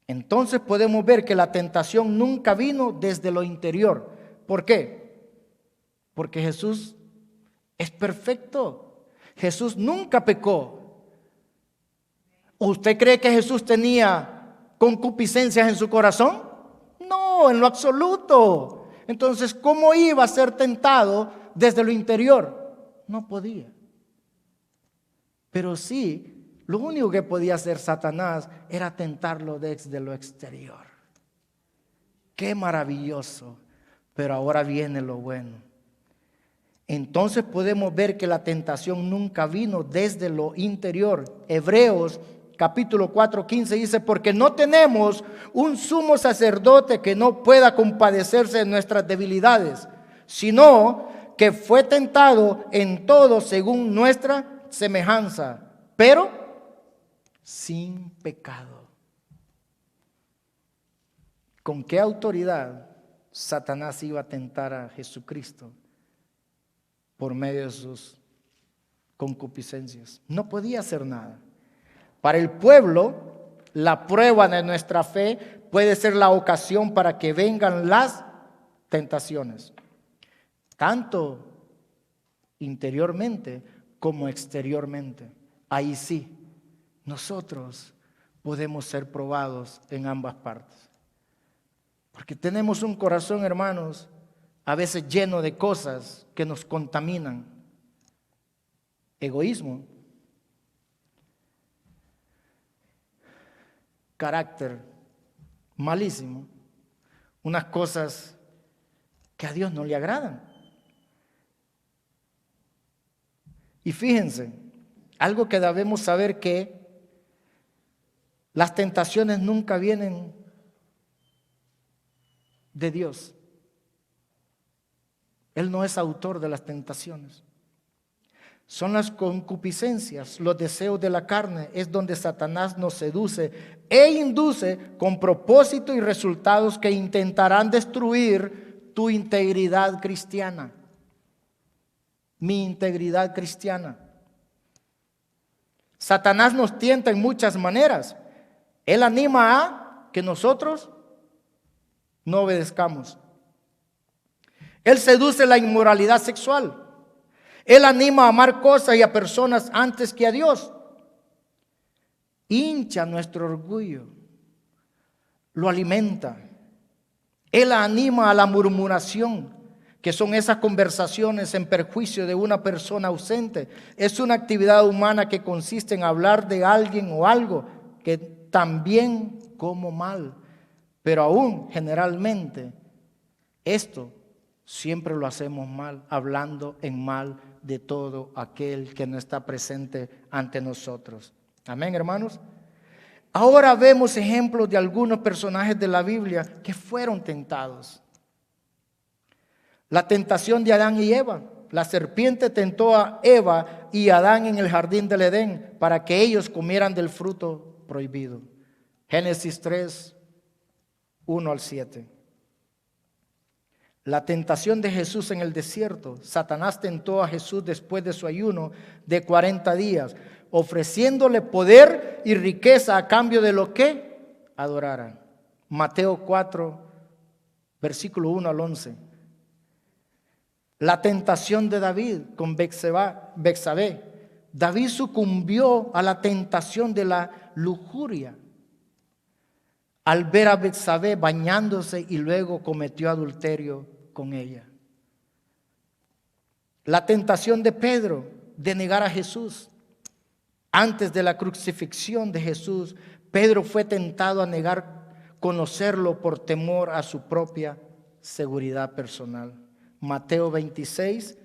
Entonces podemos ver que la tentación nunca vino desde lo interior. ¿Por qué? Porque Jesús es perfecto. Jesús nunca pecó. ¿Usted cree que Jesús tenía concupiscencias en su corazón? No, en lo absoluto. Entonces, ¿cómo iba a ser tentado desde lo interior? No podía. Pero sí, lo único que podía hacer Satanás era tentarlo desde lo exterior. Qué maravilloso. Pero ahora viene lo bueno. Entonces podemos ver que la tentación nunca vino desde lo interior. Hebreos capítulo 4:15 dice: porque no tenemos un sumo sacerdote que no pueda compadecerse de nuestras debilidades, sino que fue tentado en todo según nuestra semejanza, pero sin pecado. ¿Con qué autoridad Satanás iba a tentar a Jesucristo? Por medio de sus concupiscencias. No podía hacer nada. Para el pueblo, la prueba de nuestra fe puede ser la ocasión para que vengan las tentaciones, tanto interiormente como exteriormente. Ahí sí, nosotros podemos ser probados en ambas partes. Porque tenemos un corazón, hermanos, a veces lleno de cosas que nos contaminan. Egoísmo, carácter malísimo, unas cosas que a Dios no le agradan. Y fíjense, algo que debemos saber, que las tentaciones nunca vienen de Dios. Él no es autor de las tentaciones. Son las concupiscencias, los deseos de la carne, es donde Satanás nos seduce e induce con propósito y resultados que intentarán destruir tu integridad cristiana, mi integridad cristiana. Satanás nos tienta en muchas maneras. Él anima a que nosotros no obedezcamos. Él seduce la inmoralidad sexual. Él anima a amar cosas y a personas antes que a Dios. Hincha nuestro orgullo, lo alimenta. Él anima a la murmuración, que son esas conversaciones en perjuicio de una persona ausente. Es una actividad humana que consiste en hablar de alguien o algo que también como mal, pero aún generalmente esto siempre lo hacemos mal, hablando en mal de todo aquel que no está presente ante nosotros. Amén, hermanos. Ahora vemos ejemplos de algunos personajes de la Biblia que fueron tentados. La tentación de Adán y Eva. La serpiente tentó a Eva y a Adán en el jardín del Edén para que ellos comieran del fruto prohibido. Génesis 3, 1 al 7. La tentación de Jesús en el desierto. Satanás tentó a Jesús después de su ayuno de 40 días, ofreciéndole poder y riqueza a cambio de lo que adoraran. Mateo 4, versículo 1 al 11. La tentación de David con Betsabé. David sucumbió a la tentación de la lujuria al ver a Betsabé bañándose y luego cometió adulterio con ella. La tentación de Pedro de negar a Jesús. Antes de la crucifixión de Jesús, Pedro fue tentado a negar conocerlo por temor a su propia seguridad personal. Mateo 26,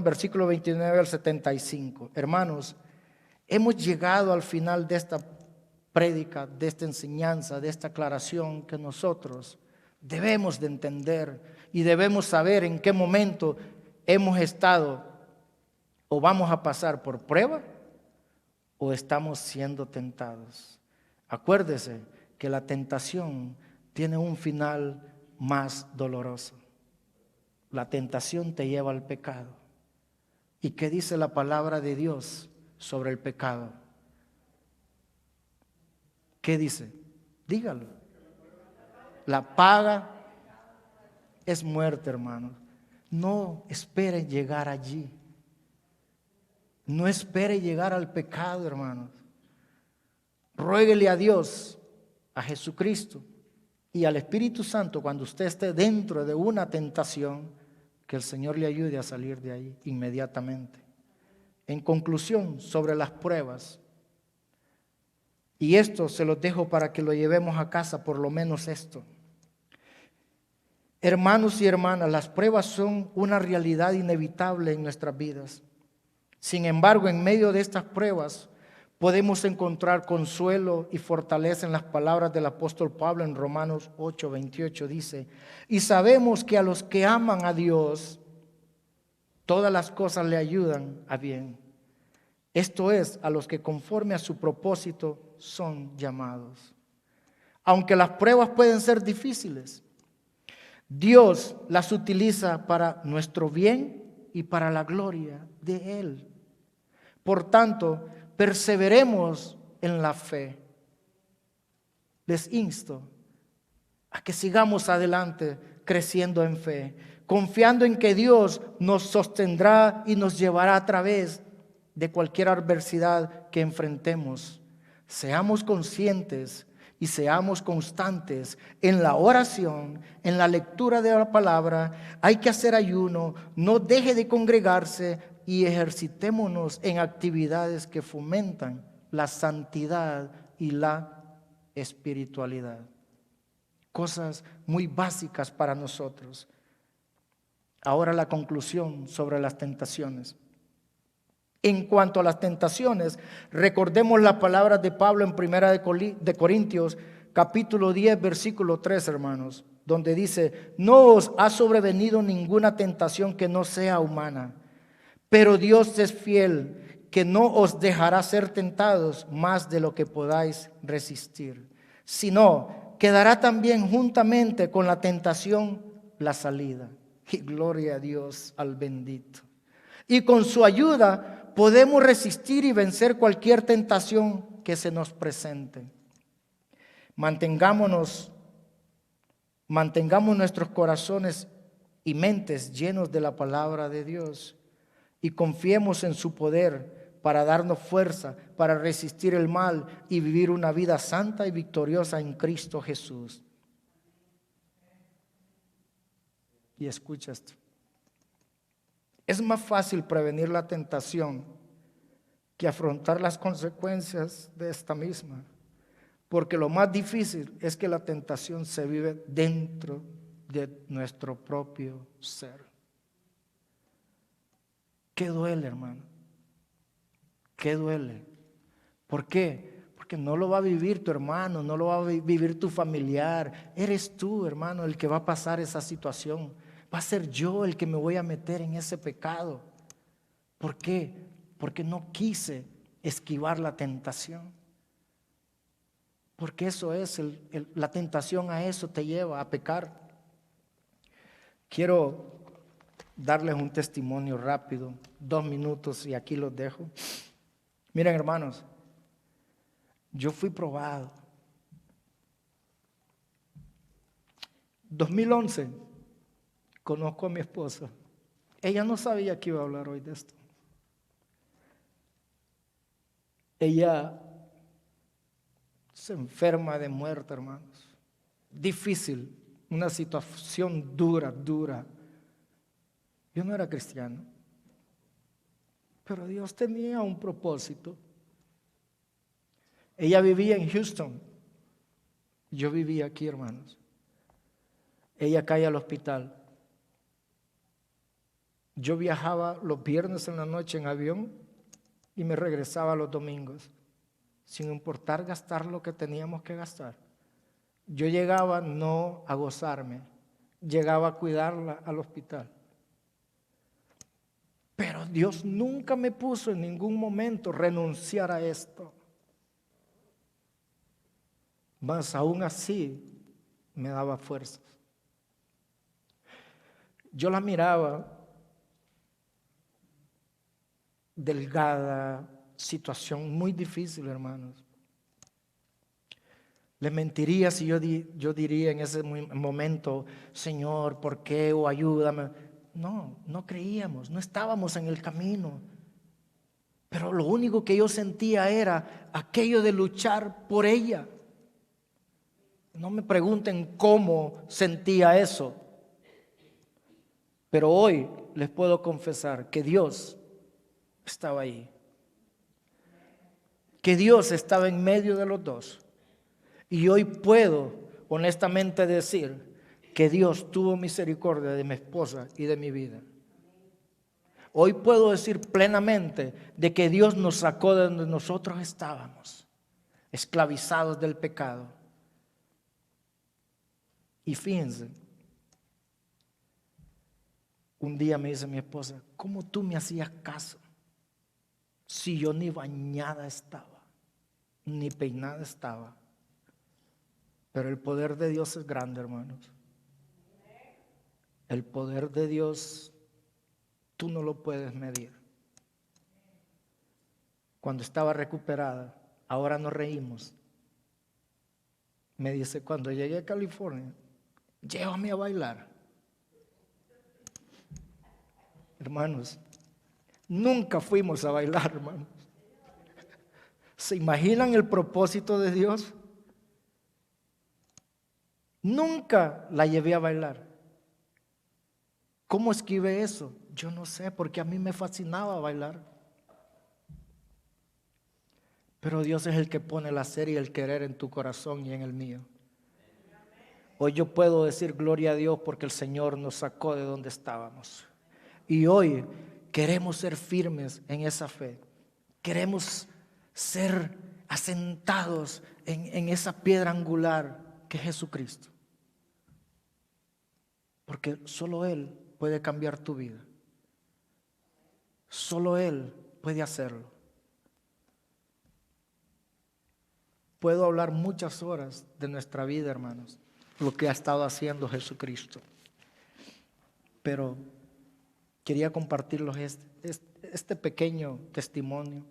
versículo 29 al 75. Hermanos, hemos llegado al final de esta prédica, de esta enseñanza, de esta aclaración que nosotros debemos de entender y debemos saber en qué momento hemos estado o vamos a pasar por prueba o estamos siendo tentados. Acuérdese que la tentación tiene un final más doloroso. La tentación te lleva al pecado. ¿Y qué dice la palabra de Dios sobre el pecado? ¿Qué dice? Dígalo. La paga es muerte, hermanos. No espere llegar allí. No espere llegar al pecado, hermanos. Ruéguele a Dios, a Jesucristo y al Espíritu Santo cuando usted esté dentro de una tentación, que el Señor le ayude a salir de ahí inmediatamente. En conclusión, sobre las pruebas, y esto se los dejo para que lo llevemos a casa, por lo menos esto. Hermanos y hermanas, las pruebas son una realidad inevitable en nuestras vidas. Sin embargo, en medio de estas pruebas podemos encontrar consuelo y fortaleza en las palabras del apóstol Pablo en Romanos 8:28 dice: y sabemos que a los que aman a Dios, todas las cosas le ayudan a bien. Esto es, a los que conforme a su propósito son llamados. Aunque las pruebas pueden ser difíciles, Dios las utiliza para nuestro bien y para la gloria de Él. Por tanto, perseveremos en la fe. Les insto a que sigamos adelante creciendo en fe, confiando en que Dios nos sostendrá y nos llevará a través de cualquier adversidad que enfrentemos. Seamos conscientes y seamos constantes en la oración, en la lectura de la palabra. Hay que hacer ayuno, no deje de congregarse y ejercitémonos en actividades que fomentan la santidad y la espiritualidad. Cosas muy básicas para nosotros. Ahora la conclusión sobre las tentaciones. En cuanto a las tentaciones, recordemos las palabras de Pablo en 1 de Corintios, capítulo 10, versículo 3, hermanos, donde dice: no os ha sobrevenido ninguna tentación que no sea humana, pero Dios es fiel, que no os dejará ser tentados más de lo que podáis resistir, sino que dará también juntamente con la tentación la salida. Y gloria a Dios, al bendito. Y con su ayuda podemos resistir y vencer cualquier tentación que se nos presente. Mantengamos nuestros corazones y mentes llenos de la palabra de Dios y confiemos en su poder para darnos fuerza, para resistir el mal y vivir una vida santa y victoriosa en Cristo Jesús. Y escucha esto. Es más fácil prevenir la tentación que afrontar las consecuencias de esta misma, porque lo más difícil es que la tentación se vive dentro de nuestro propio ser. ¿Qué duele, hermano? ¿Qué duele? ¿Por qué? Porque no lo va a vivir tu hermano, no lo va a vivir tu familiar. Eres tú, hermano, el que va a pasar esa situación. Va a ser yo el que me voy a meter en ese pecado. ¿Por qué? Porque no quise esquivar la tentación. Porque eso es, la tentación a eso te lleva, a pecar. Quiero darles un testimonio rápido, 2 minutos y aquí los dejo. Miren, hermanos, yo fui probado. 2011, conozco a mi esposa. Ella no sabía que iba a hablar hoy de esto. Ella se enferma de muerte, hermanos. Difícil, una situación dura. Yo no era cristiano, pero Dios tenía un propósito. Ella vivía en Houston, yo vivía aquí, hermanos. Ella cae al hospital. Yo viajaba los viernes en la noche en avión y me regresaba los domingos, sin importar gastar lo que teníamos que gastar. Yo llegaba no a gozarme, llegaba a cuidarla al hospital. Pero Dios nunca me puso en ningún momento renunciar a esto. Mas aún así me daba fuerzas. Yo la miraba delgada, situación muy difícil, hermanos. Le mentiría si yo diría en ese momento, Señor, ¿por qué? O ayúdame. No creíamos, no estábamos en el camino. Pero lo único que yo sentía era aquello de luchar por ella. No me pregunten cómo sentía eso. Pero hoy les puedo confesar que Dios estaba ahí. Que Dios estaba en medio de los dos. Y hoy puedo honestamente decir que Dios tuvo misericordia de mi esposa y de mi vida. Hoy puedo decir plenamente de que Dios nos sacó de donde nosotros estábamos, esclavizados del pecado. Y fíjense, un día me dice mi esposa, ¿cómo tú me hacías caso si yo ni bañada estaba, ni peinada estaba? Pero el poder de Dios es grande, hermanos. El poder de Dios tú no lo puedes medir. Cuando estaba recuperada, ahora nos reímos. Me dice, cuando llegué a California, llévame a bailar. Hermanos, nunca fuimos a bailar, hermanos. ¿Se imaginan el propósito de Dios? Nunca la llevé a bailar. ¿Cómo esquivé eso? Yo no sé, porque a mí me fascinaba bailar. Pero Dios es el que pone el hacer y el querer en tu corazón y en el mío. Hoy yo puedo decir gloria a Dios porque el Señor nos sacó de donde estábamos. Y hoy queremos ser firmes en esa fe. Queremos ser asentados en esa piedra angular que es Jesucristo. Porque solo Él puede cambiar tu vida. Solo Él puede hacerlo. Puedo hablar muchas horas de nuestra vida, hermanos, lo que ha estado haciendo Jesucristo. Pero quería compartirles este pequeño testimonio,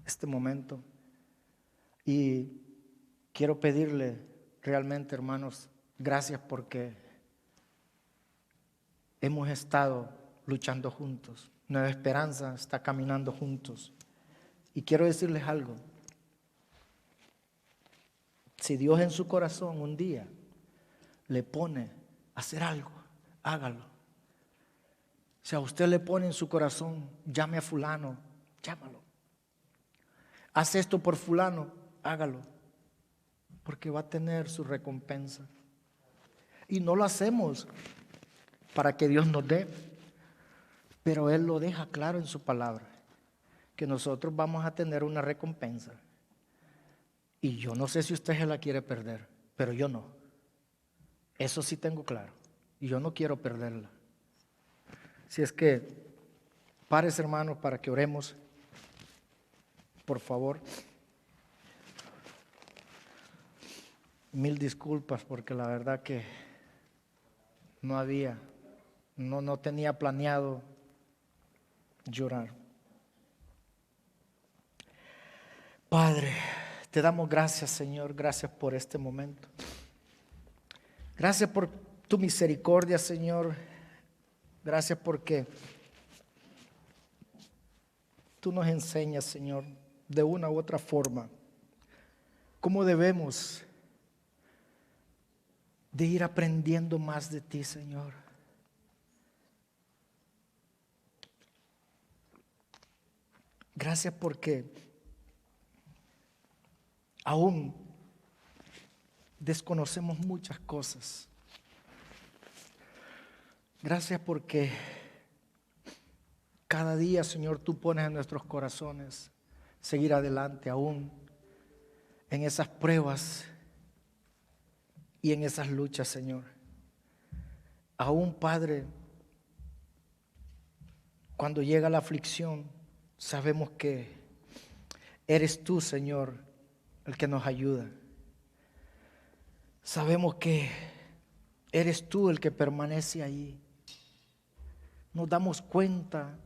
este momento. Y quiero pedirle realmente, hermanos, gracias porque hemos estado luchando juntos. Nueva Esperanza está caminando juntos. Y quiero decirles algo. Si Dios en su corazón un día le pone a hacer algo, hágalo. Si a usted le pone en su corazón, llame a fulano, llámalo. Haz esto por fulano, hágalo. Porque va a tener su recompensa. Y no lo hacemos para que Dios nos dé, pero Él lo deja claro en su palabra, que nosotros vamos a tener una recompensa. Y yo no sé si usted se la quiere perder, pero yo no. Eso sí tengo claro. Y yo no quiero perderla. Si es que, pares hermanos para que oremos, por favor. Mil disculpas porque la verdad que no tenía planeado llorar. Padre, te damos gracias, Señor, gracias por este momento. Gracias por tu misericordia, Señor. Gracias porque tú nos enseñas, Señor, de una u otra forma, cómo debemos de ir aprendiendo más de ti, Señor. Gracias porque aún desconocemos muchas cosas. Gracias porque Cada día, Señor, tú pones en nuestros corazones seguir adelante aún en esas pruebas y en esas luchas, Señor. Aún, Padre, cuando llega la aflicción, sabemos que eres tú, Señor, el que nos ayuda. Sabemos que eres tú el que permanece ahí. Nos damos cuenta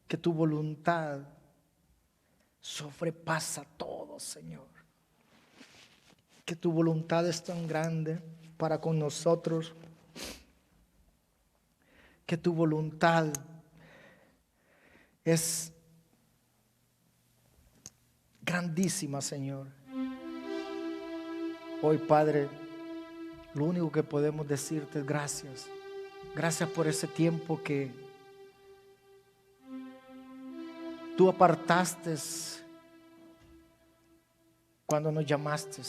que tu voluntad sobrepasa todo, Señor. Que tu voluntad es tan grande para con nosotros. Que tu voluntad es grandísima, Señor. Hoy, Padre, lo único que podemos decirte es gracias. Gracias por ese tiempo que tú apartaste cuando nos llamaste.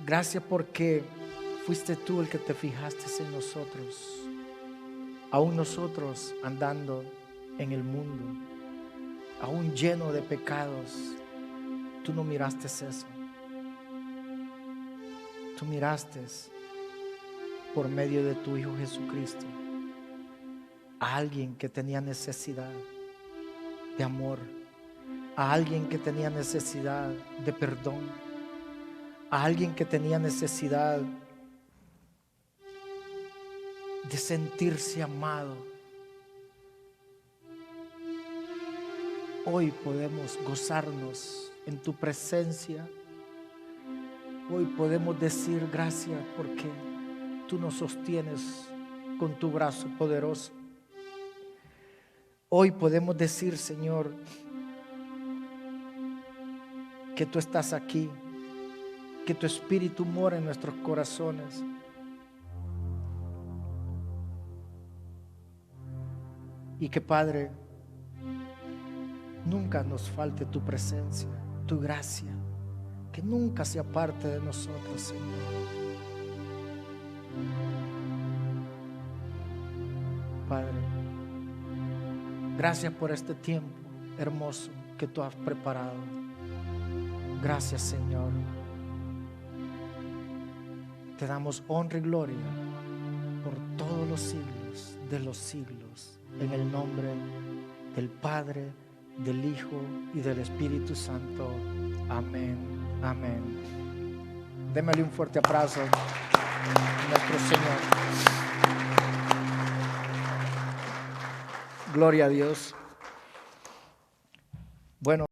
Gracias porque fuiste tú el que te fijaste en nosotros. Aún nosotros andando en el mundo, aún lleno de pecados, tú no miraste eso. Tú miraste por medio de tu Hijo Jesucristo a alguien que tenía necesidad de amor, a alguien que tenía necesidad de perdón, a alguien que tenía necesidad de sentirse amado. Hoy podemos gozarnos en tu presencia. Hoy podemos decir gracias porque tú nos sostienes con tu brazo poderoso. Hoy podemos decir, Señor, que tú estás aquí, que tu Espíritu mora en nuestros corazones. Y que, Padre, nunca nos falte tu presencia, tu gracia, que nunca se aparte de nosotros, Señor. Padre, gracias por este tiempo hermoso que tú has preparado. Gracias, Señor. Te damos honra y gloria por todos los siglos de los siglos. En el nombre del Padre, del Hijo y del Espíritu Santo. Amén. Amén. Démele un fuerte aplauso a nuestro Señor. Gloria a Dios. Bueno.